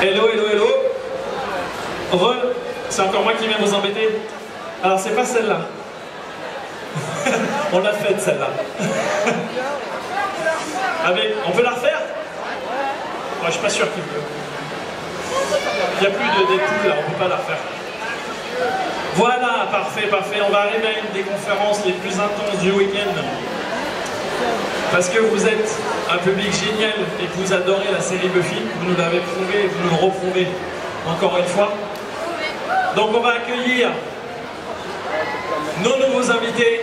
Hello, hello, hello. C'est encore moi qui viens vous embêter. Alors c'est pas celle-là. On l'a faite celle-là. On peut la refaire? Moi je suis pas sûr qu'il veut. Il n'y a plus de Deadpool là, on peut pas la refaire. Voilà, parfait, parfait. On va arriver à une des conférences les plus intenses du week-end. Parce que vous êtes un public génial et que vous adorez la série Buffy. Vous nous l'avez prouvé et vous nous le reprouvez encore une fois. Donc on va accueillir nos nouveaux invités.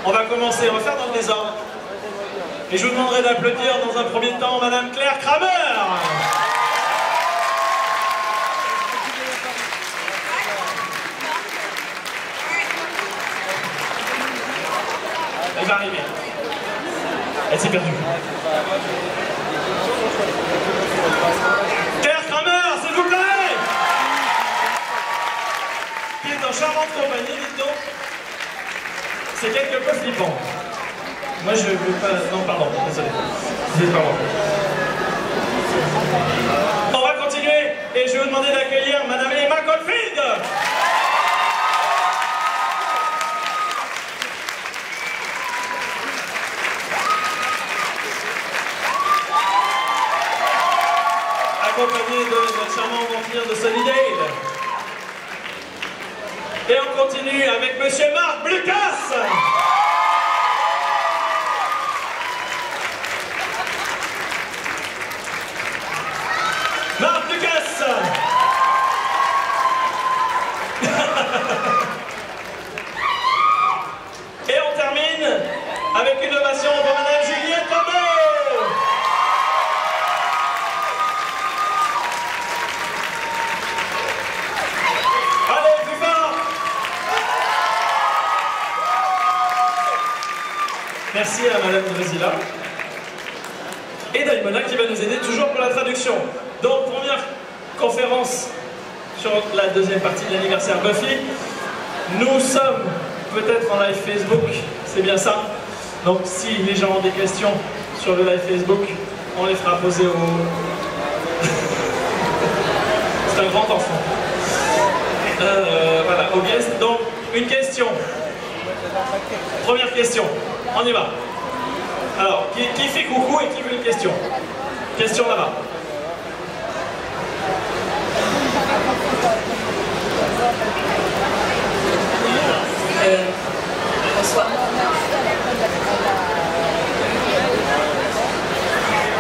On va commencer, on va faire dans le désordre. Et je vous demanderai d'applaudir dans un premier temps Madame Clare Kramer. Elle va arriver. Elle s'est perdue. Clare Kramer, s'il vous plaît! Qui est en charmante compagnie, dites donc. C'est quelque peu flippant. Moi je veux pas... Non, pardon, désolé. C'est pas moi. On va continuer et je vais vous demander d'accueillir Madame Caulfield. Accompagné de notre charmant vampire de Sunnydale. Et on continue avec Monsieur Marc Blucas. Marc Blucas. Et on termine avec une ovation pour Madame Juliet. Merci à Madame Brésilard et Daimona qui va nous aider toujours pour la traduction. Donc, première conférence sur la deuxième partie de l'anniversaire Buffy. Nous sommes peut-être en live Facebook, c'est bien ça. Donc, si les gens ont des questions sur le live Facebook, on les fera poser au... C'est un grand enfant. Voilà, au guest. Donc, une question. Première question. On y va. Alors, qui fait coucou et qui veut une question? Question là-bas. Bonsoir.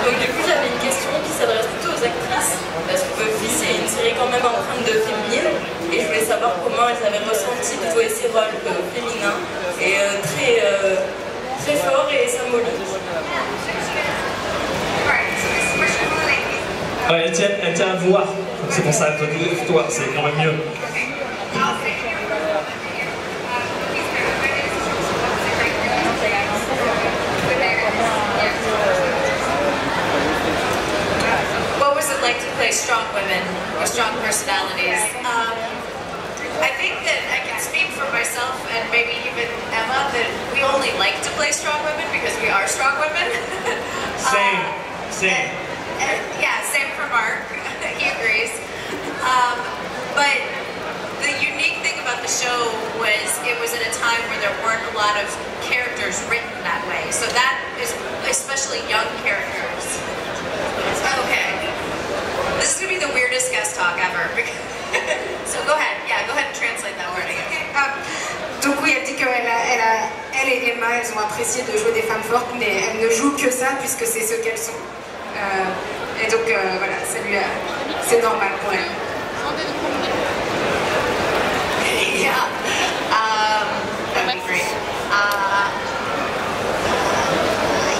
Donc du coup, j'avais une question qui s'adresse plutôt aux actrices. Parce que Buffy, c'est une série quand même empreinte de féminine. Et je voulais savoir comment elles avaient ressenti de jouer ces rôles féminins. Et très fort et symbolique. Ouais, elle tient à voir. C'est pour ça, toi, c'est quand même mieux. What was it like to play strong women or strong personalities? I think that I can speak for myself and maybe even Emma that we only like to play strong women because we are strong women. Same. And yeah, same for Marc. He agrees. But the unique thing about the show was it was at a time where there weren't a lot of characters written that way. So that is especially young characters. Okay. This is going to be the weirdest guest talk ever. So go ahead, go ahead and translate that word again. Donc oui, elle dit qu'elle et Emma, elles ont apprécié de jouer des femmes fortes, mais elles ne jouent que ça puisque c'est ce qu'elles sont. Et donc voilà, c'est normal pour elle. Yeah, that'd be great.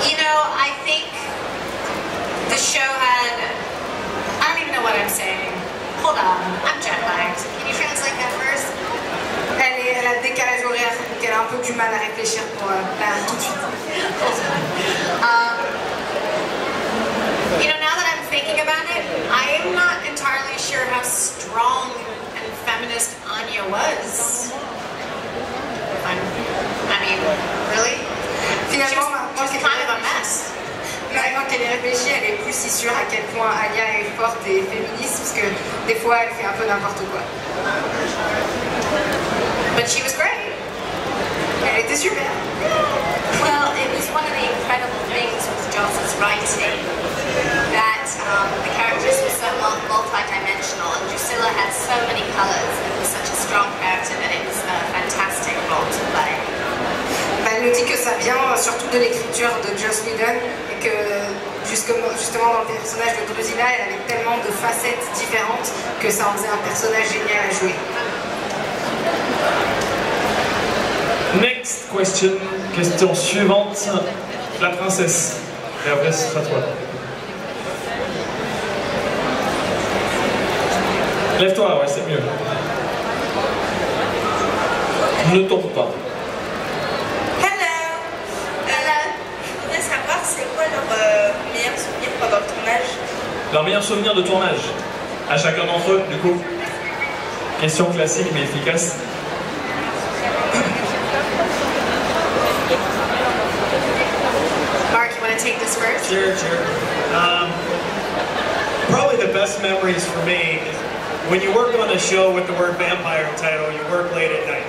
You know, I think the show had, I don't even know what I'm saying. Hold on, I'm jet lagged. Can you translate that first? Elle a le décalage horaire, donc elle a un peu du mal à réfléchir pour tout de suite. You know, now that I'm thinking about it, I am not entirely sure how strong and feminist Anya was. I mean, really? Finalement, She was kind of a mess. Maintenant qu'elle est réfléchie, elle est plus si sûr à quel point Anya est forte et féministe, parce que des fois elle fait un peu n'importe quoi. But she was great. Elle était super. Well, it was one of the incredible things with Joss's writing that the characters were so multi-dimensional, and Drusilla had so many colors and was such a strong character that it was a fantastic role to play. Elle nous dit que ça vient surtout de l'écriture de Joss Whedon et que justement dans le personnage de Drusilla, elle avait tellement de facettes différentes que ça en faisait un personnage génial à jouer. Next question, question suivante, la princesse. Et après ce sera toi. Lève-toi, ouais, c'est mieux. Ne tombe pas. Je voudrais savoir c'est quoi leur meilleur souvenir pendant le tournage. Leur meilleur souvenir de tournage à chacun d'entre eux, du coup. Question classique mais efficace. Marc, you want to take this first? Sure. Probably the best memories for me is when you work on a show with the word vampire in title, you work late at night.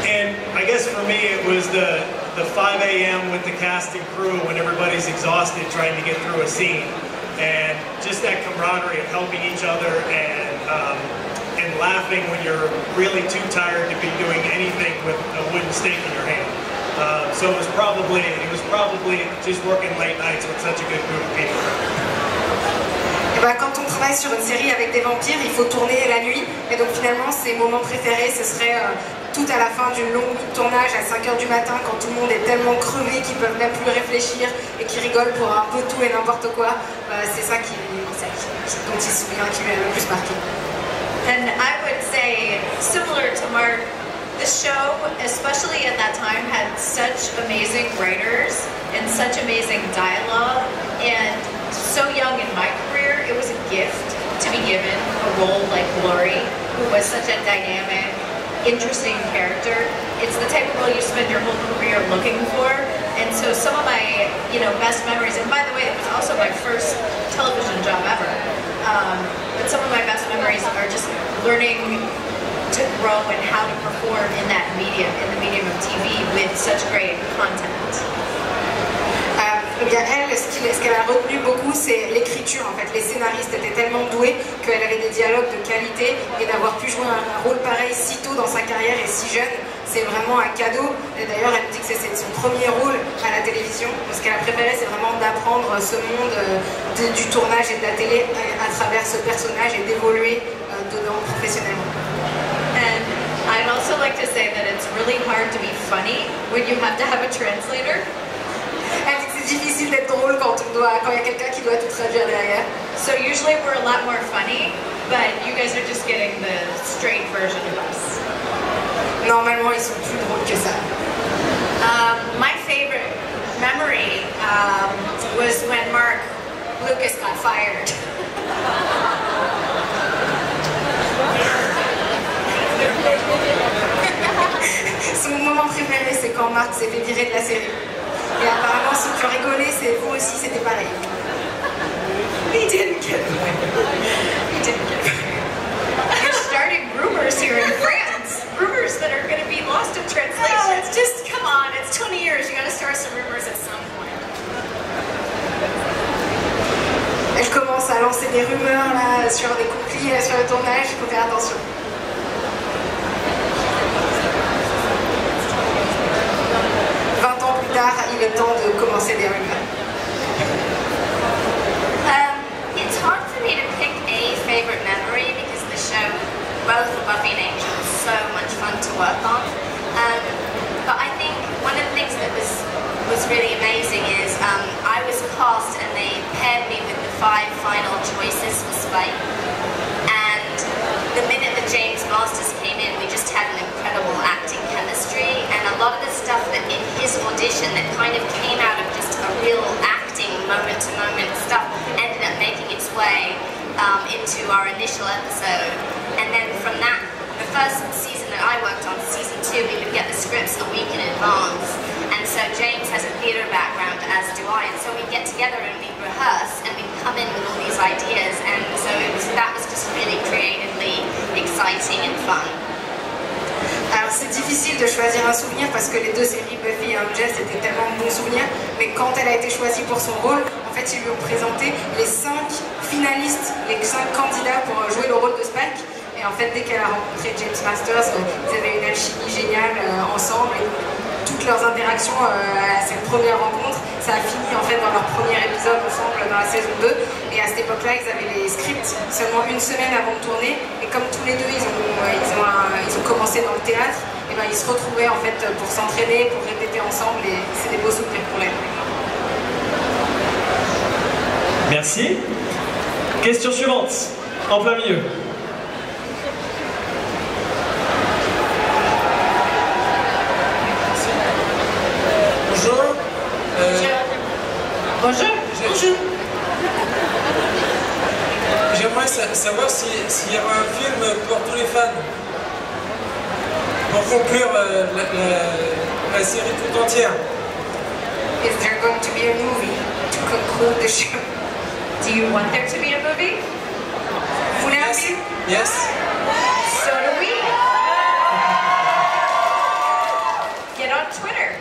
And I guess for me it was the 5 a.m. with the cast and crew when everybody's exhausted trying to get through a scene. And just that camaraderie of helping each other and laughing when you're really too tired to be doing anything with a wooden stake in your hand. So it was probably just working late nights with such a good group of people. Et ben, quand on travaille sur une série avec des vampires, il faut tourner la nuit. Et donc finalement, ses moments préférés, ce serait tout à la fin d'une longue tournage à 5 h du matin, quand tout le monde est tellement crevé qu'ils peuvent même plus réfléchir et qu'ils rigolent pour un peu tout et n'importe quoi. C'est ça dont il se souvient, qui lui a le plus marqué. And I would say, similar to Mark, the show, especially at that time, had such amazing writers and such amazing dialogue. And so young in my career, it was a gift to be given a role like Glory, who was such a dynamic, interesting character. It's the type of role you spend your whole career looking for. And so some of my, best memories, and by the way, it was also my first television job ever. But some of my best memories are just learning to grow and how to perform in that medium, in the medium of TV, with such great content. Bien, elle, ce qu'elle a retenu beaucoup, c'est l'écriture. En fait, les scénaristes étaient tellement doués qu'elle avait des dialogues de qualité, et d'avoir pu jouer un rôle pareil si tôt dans sa carrière et si jeune, c'est vraiment un cadeau. Et d'ailleurs, elle dit que c'est son premier rôle à la télévision. Ce qu'elle a préféré, c'est vraiment d'apprendre ce monde du tournage et de la télé à travers ce personnage et d'évoluer dedans professionnellement. And I'd also like to say that it's really hard to be funny when you have to have a translator. Elle dit que c'est difficile d'être drôle quand il y a quelqu'un qui doit tout traduire derrière. So usually we're a lot more funny, but you guys are just getting the straight version of us. Normalement, ils sont plus drôles que ça. My favorite memory was when Marc Blucas got fired. Son moment préféré, c'est quand Marc s'est fait virer de la série. Et apparemment, ceux qui ont rigolé, c'est vous aussi, c'était pareil. He didn't get fired. You're starting rumors here in France. Rumors that are going to be lost in translation. Oh, it's just, come on, it's 20 years. You got to start some rumors at some point. Elle commence à lancer des rumeurs là, sur des conflits sur le tournage, il faut faire attention. Il est temps de commencer des rumeurs. It's hard for me to pick a favorite memory because the show, both Buffy and Angel, was so much fun to work on. But I think one of the things that was really amazing is I was cast and they paired me with the 5 final choices for Spike. And the minute that James Masters came in, we just had an incredible acting chemistry, and a lot of the stuff that in his audition that kind of came out of just a real acting moment-to-moment stuff ended up making its way into our initial episode. And then from that, the first season that I worked on, season 2, we would get the scripts a week in advance. together and we rehearse and we come in with all these ideas, and so that was just really creatively exciting and fun. Alors c'est difficile de choisir un souvenir parce que les deux séries Buffy et Angel c'était tellement de bons souvenirs, mais quand elle a été choisie pour son rôle, en fait ils lui ont présenté les 5 finalistes, les 5 candidats pour jouer le rôle de Spike, et en fait dès qu'elle a rencontré James Masters, ils avaient une alchimie géniale ensemble, et toutes leurs interactions à cette première rencontre, ça a fini en fait dans leur premier épisode ensemble dans la saison 2, et à cette époque-là ils avaient les scripts seulement une semaine avant de tourner, et comme tous les deux ils ont commencé dans le théâtre, et ben ils se retrouvaient en fait pour s'entraîner, pour répéter ensemble, et c'est des beaux souvenirs pour elle. Merci. Question suivante, en plein milieu. Bonjour. Bonjour. Bonjour. J'aimerais savoir s'il y aura un film pour tous les fans. Pour conclure la série tout entière. Is there going to be a movie to conclude the show? Do you want there to be a movie? Vous voulez un film? Yes. So do we. Get on Twitter.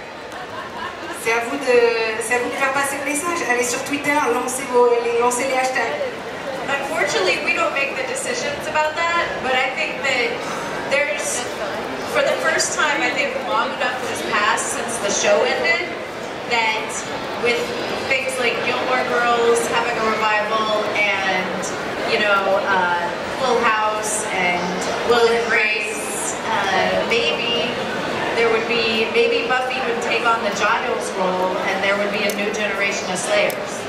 C'est à vous de faire passer le message. Allez sur Twitter, lancez les hashtags. Unfortunately, we don't make the decisions about that, but I think that there's, for the first time, I think long enough has passed since the show ended, that with things like Gilmore Girls having a revival and, you know, Full House and Will and Grace, maybe Buffy would take on the Giles role and there would be a new generation of Slayers.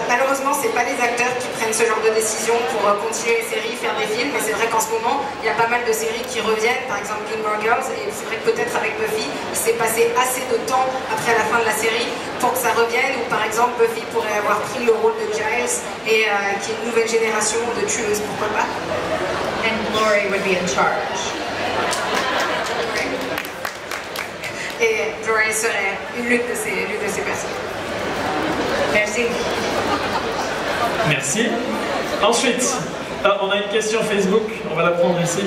Malheureusement, c'est pas les acteurs qui prennent ce genre de décision pour continuer les séries, faire des films, mais c'est vrai qu'en ce moment, il y a pas mal de séries qui reviennent, par exemple Gilmore Girls, et c'est vrai que peut-être avec Buffy, il s'est passé assez de temps après la fin de la série pour que ça revienne, ou par exemple Buffy pourrait avoir pris le rôle de Giles et qu'il y ait une nouvelle génération de tueuses, pourquoi pas. And Glory would be in charge. Et Glory serait l'une de ces personnes. Merci. Merci. Ensuite, on a une question Facebook, on va la prendre ici.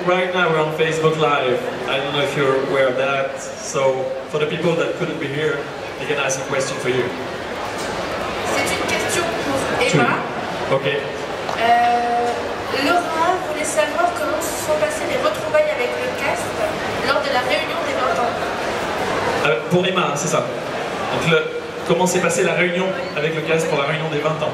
Right now we're on Facebook Live. I don't know if you're aware of that. So, for the people that couldn't be here, they can ask a question for you. C'est une question pour Emma. Ok. Laura voulait savoir comment se sont passées les retrouvailles avec le cast lors de la réunion des 20 ans. Pour Emma, c'est ça. Donc, comment s'est passée la réunion avec le cast pour la réunion des 20 ans?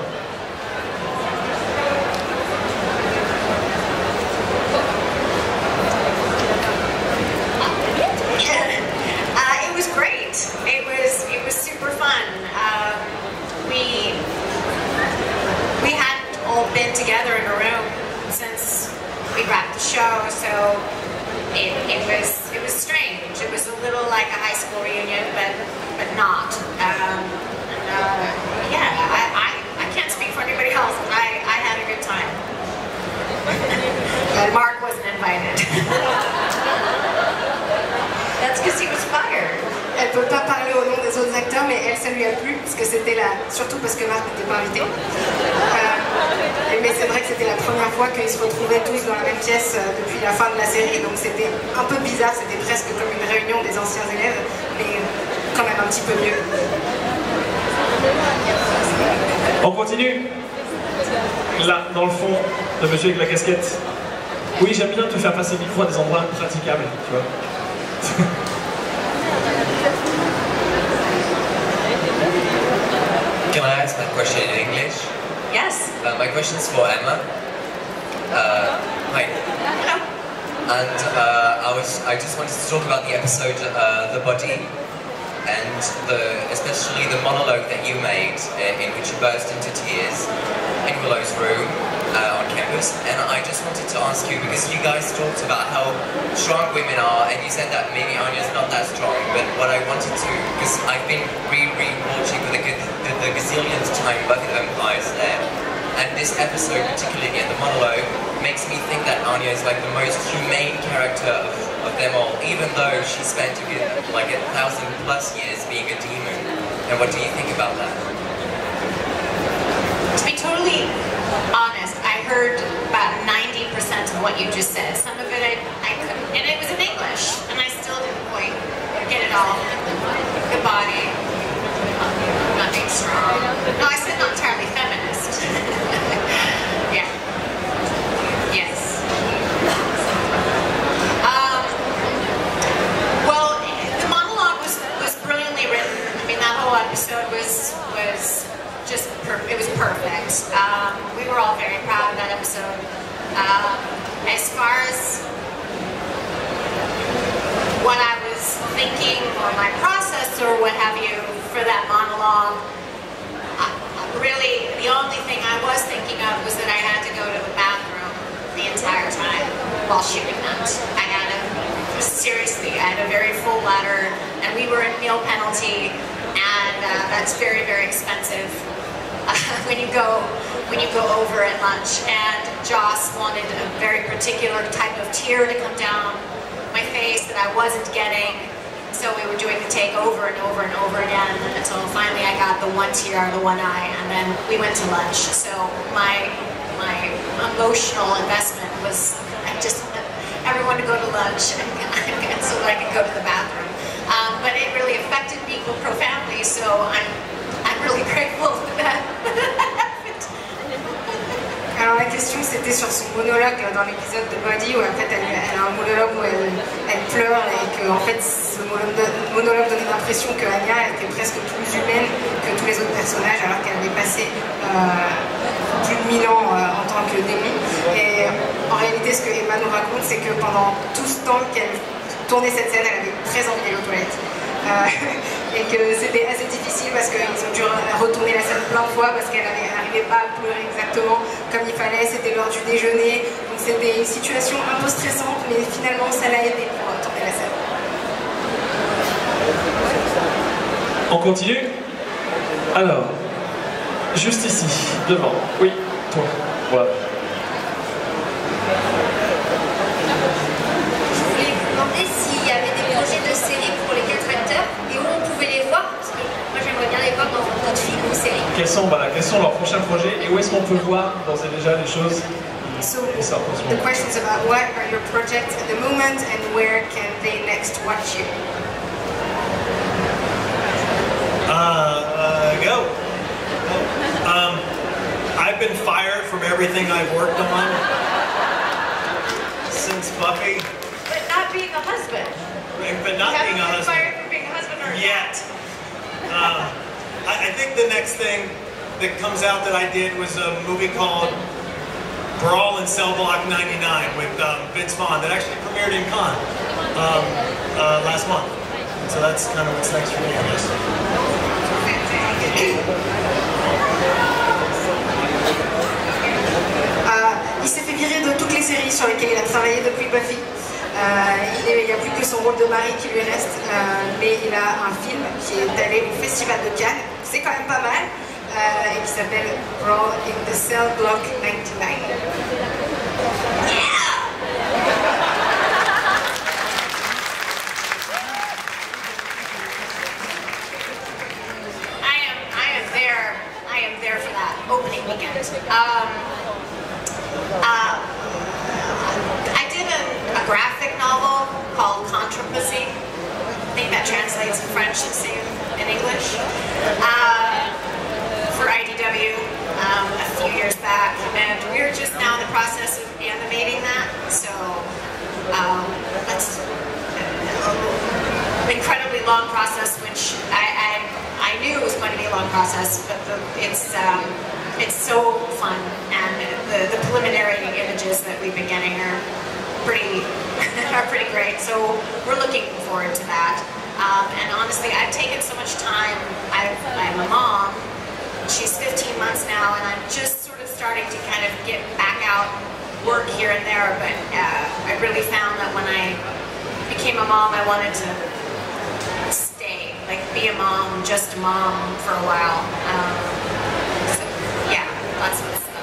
It was great. It was super fun. We hadn't all been together in a room since we wrapped the show, so it was strange. It was a little like a high school reunion, but not. Yeah, I can't speak for anybody else. I had a good time. But Marc wasn't invited. That's because he was fired. Elle peut pas parler au nom des autres acteurs, mais elle, ça lui a plu, parce que c'était surtout parce que Marc n'était pas invité. Mais c'est vrai que c'était la première fois qu'ils se retrouvaient tous dans la même pièce depuis la fin de la série, donc c'était un peu bizarre, c'était presque comme une réunion des anciens élèves, mais quand même un petit peu mieux. On continue. Là, dans le fond, le monsieur avec la casquette. Oui, j'aime bien te faire passer le micro à des endroits praticables, tu vois. Can I ask my question in English? Yes. My question is for Emma. Hi. And I just wanted to talk about the episode, The Body, and especially the monologue that you made, in which you burst into tears in Willow's room on campus. And I just wanted to ask you, because you guys talked about how strong women are, and you said that maybe Anya's not that strong, but what I wanted to, because I've been re-watching for the gazillionth time Buffy the Vampire Slayer, and this episode, particularly in the monologue, makes me think that Anya is like the most humane character of of them all, even though she spent like 1,000+ years being a demon. And what do you think about that? To be totally honest, I heard about 90% of what you just said. Some of it I couldn't, and it was in English, and I still didn't quite get it all. The body, not being strong. No, I said not entirely feminist. Yeah. Yes. Well, the monologue was brilliantly written. I mean, that whole episode was just it was perfect. We were all very proud of that episode. As far as what I was thinking or my process or what have you for that monologue, really the only thing I was thinking of was that I had to go to the bathroom the entire time while shooting that. Seriously, I had a very full bladder, and we were in meal penalty, and that's very, very expensive when you go over at lunch. And Joss wanted a very particular type of tear to come down my face that I wasn't getting, so we were doing the take over and over and over again until finally I got the one tear out of the one eye, and then we went to lunch. So my emotional investment was everyone to go to lunch and so that I could go to the bathroom. But it really affected me profoundly, so I'm really grateful for that. Alors la question c'était sur son monologue dans l'épisode de Body où en fait elle a un monologue où elle pleure et que en fait ce monologue donnait l'impression que Anya était presque plus humaine que tous les autres personnages alors qu'elle avait passé plus de 1000 ans en tant que démon. Et en réalité ce que Emma nous raconte c'est que pendant tout ce temps qu'elle tournait cette scène elle avait très envie d'aller aux toilettes. Et que c'était assez difficile parce qu'ils ont dû retourner la scène plein de fois parce qu'elle n'arrivait pas à pleurer exactement comme il fallait, c'était l'heure du déjeuner, donc c'était une situation un peu stressante mais finalement ça l'a aidé pour tourner la scène. On continue? Alors, juste ici, devant. Oui, toi, voilà. Je voulais vous demander s'il y avait des projets de série pour les 4 acteurs et où on pouvait les voir, parce que moi j'aimerais bien les voir dans d'autres films ou séries. Quels sont leurs prochains projets et où est-ce qu'on peut voir d'ores et déjà les choses? So the questions about what are your projects at the moment and where can they next watch you? Go. I've been fired from everything I've worked on since Buffy. But not being a husband. But not being a husband. Fired for being a husband or yet. I think the next thing that comes out that I did was a movie called Brawl in Cell Block 99 with Vince Vaughn that actually premiered in Cannes last month. So that's kind of what's next for me, I guess. Il s'est fait virer de toutes les séries sur lesquelles il a travaillé depuis Buffy. Il n'y a plus que son rôle de mari qui lui reste, mais il a un film qui est allé au Festival de Cannes, c'est quand même pas mal, et qui s'appelle Brawl in the Cell Block 99. Yeah! I am there for that opening weekend. I did a graphic novel called Controversy. I think that translates in French the same in English. For IDW a few years back, and we're just now in the process of animating that. So that's an incredibly long process, which I knew it was going to be a long process, but it's so fun, and the preliminary images that we've been getting are pretty great. So we're looking forward to that. And honestly, I've taken so much time. I'm a mom. She's 15 months now, and I'm just sort of starting to kind of get back out, work here and there. But I really found that when I became a mom, I wanted to stay, like be a mom, just a mom for a while. So yeah, that's what's going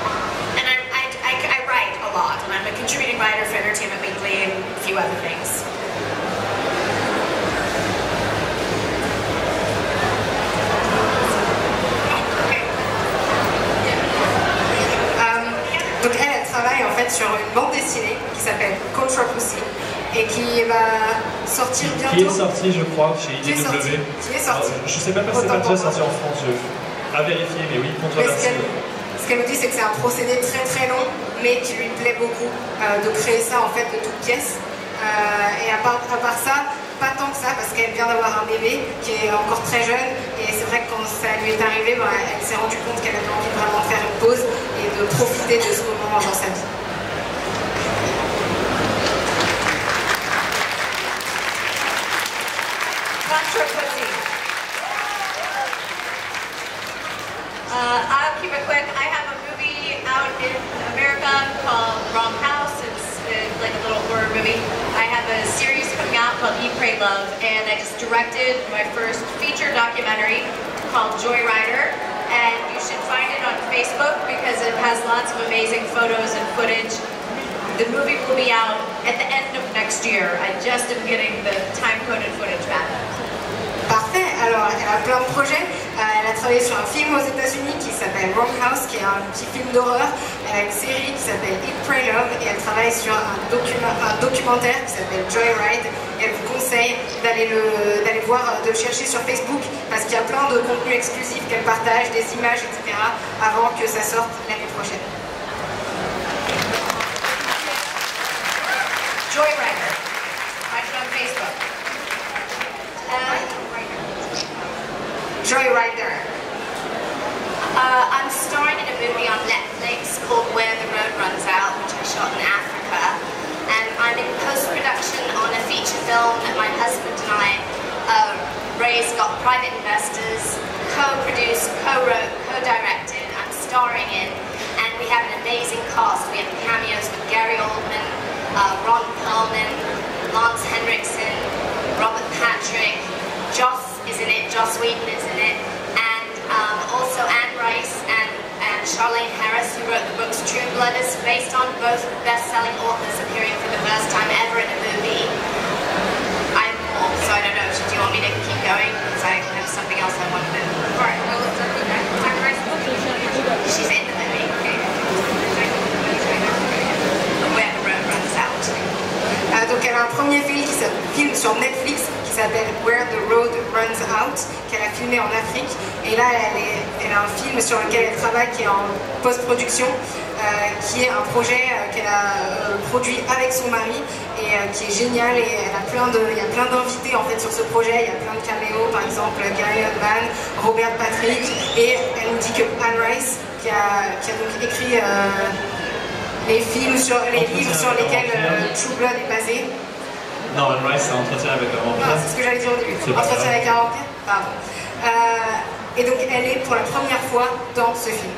on. And I write a lot, and I'm a contributing writer for Entertainment Weekly and a few other things. sur une bande dessinée qui s'appelle Conférence et qui va sortir bientôt. Qui est sorti, je crois, chez IDW. Qui est sorti. Je sais même pas si c'est pas déjà sorti en France. À vérifier, mais oui, controversé. Ce qu'elle nous dit, c'est que c'est un procédé très très long, mais qui lui plaît beaucoup de créer ça en fait de toutes pièces. Et à part ça, pas tant que ça, parce qu'elle vient d'avoir un bébé qui est encore très jeune. Et c'est vrai que quand ça lui est arrivé, elle s'est rendue compte qu'elle avait envie vraiment de faire une pause et de profiter de ce moment dans sa vie. I'll keep it quick. I have a movie out in America called Wrong House. It's like a little horror movie. I have a series coming out called Eat, Pray, Love, and I just directed my first feature documentary called Joyrider, and you should find it on Facebook because it has lots of amazing photos and footage. The movie will be out at the end of next year. I just am getting the time-coded footage back. Parfait, alors elle a plein de projets. Elle a travaillé sur un film aux États-Unis qui s'appelle Wrong House, qui est un petit film d'horreur. Elle a une série qui s'appelle Eat, Pray, Love, et elle travaille sur un documentaire qui s'appelle Joyride. Et elle vous conseille d'aller voir, de le chercher sur Facebook, parce qu'il y a plein de contenus exclusifs qu'elle partage, des images, etc., avant que ça sorte l'année prochaine. Joyrider. Watch it on Facebook. Joyrider. I'm starring in a movie on Netflix called Where the Road Runs Out, which I shot in Africa. And I'm in post-production on a feature film that my husband and I got private investors, co-produced, co-wrote, co-directed. I'm starring in, and we have an amazing cast. We have cameos with Gary Oldman, Ron Perlman, Lance Henriksen, Robert Patrick, Joss is in it, Joss Whedon is in it, and also Anne Rice and Charlene Harris, who wrote the books True Blood, is based on both best-selling authors appearing for the first time ever in a movie. I'm more, so I don't know, do you want me to keep going? Because I have something else I want to do. Alright, well, Anne Rice, she's in the movie, okay. Where the Road Runs Out. Donc elle a un premier film sur Netflix qui s'appelle Where the Road Runs Out, qu'elle a filmé en Afrique. Et là, elle a un film sur lequel elle travaille qui est en post-production, qui est un projet qu'elle a produit avec son mari et qui est génial. Et il y a plein d'invités en fait sur ce projet. Il y a plein de caméos, par exemple Gary Oldman, Robert Patrick. Et elle nous dit que Anne Rice, qui a donc écrit les livres sur lesquels True Blood est basé. Non, Anne Rice, c'est Entretien avec un vampire. Non, c'est ce que j'allais dire au début. Entretien avec un vampire. Pardon. Et donc elle est pour la première fois dans ce film.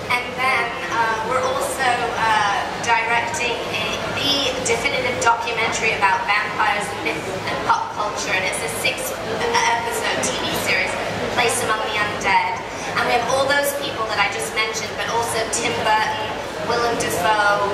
And then we're also directing the definitive documentary about vampires and myth and pop culture, and it's a 6-episode TV series, Place Among the Undead. And we have all those people that I just mentioned, but also Tim Burton, Willem Dafoe,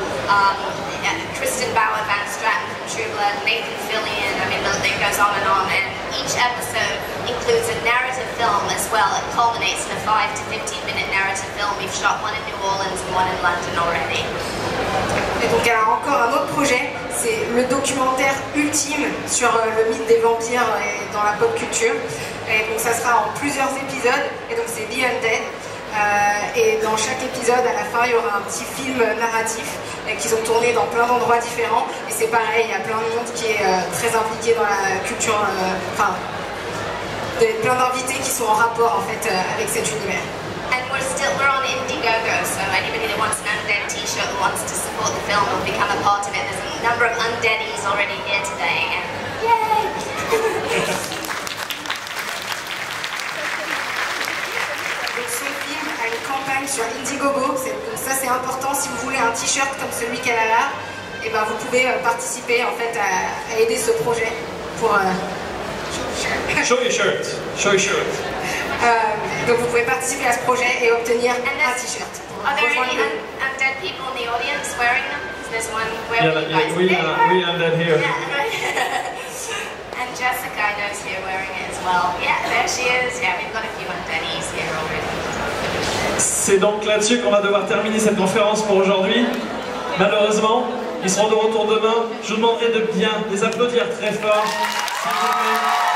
Kristen Bauer, Van Stratten from True Blood, Nathan Fillion, I mean, it goes on. And each episode includes a narrative film as well. It culminates in a 5 to 15-minute narrative film. We've shot one in New Orleans and one in London already. Et donc elle a encore un autre projet, c'est le documentaire ultime sur le mythe des vampires dans la pop culture. Et donc ça sera en plusieurs épisodes, et donc c'est The Undead. Et dans chaque épisode, à la fin, il y aura un petit film narratif qu'ils ont tourné dans plein d'endroits différents. Et c'est pareil, il y a plein de monde qui est très impliqué dans la culture, plein d'invités qui sont en rapport en fait avec cet univers. And we're on Indiegogo, so anybody that wants an Undead t-shirt or wants to support the film will become a part of it. There's a number of Undeadies already here today, and yay! Campagne sur Indiegogo, donc ça c'est important. Si vous voulez un t-shirt comme celui qu'elle a là, et ben vous pouvez participer en fait à aider ce projet pour Show your shirt. Show your shirt. Donc vous pouvez participer à ce projet et obtenir un t-shirt. Are there any undead people in the audience wearing them? There's one where we undead here. Yeah, right. And Jessica I know is here wearing it as well. Yeah, there she is. Yeah, we've got a few undeadies here already. C'est donc là-dessus qu'on va devoir terminer cette conférence pour aujourd'hui. Malheureusement, ils seront de retour demain. Je vous demanderai de bien les applaudir très fort, s'il vous plaît.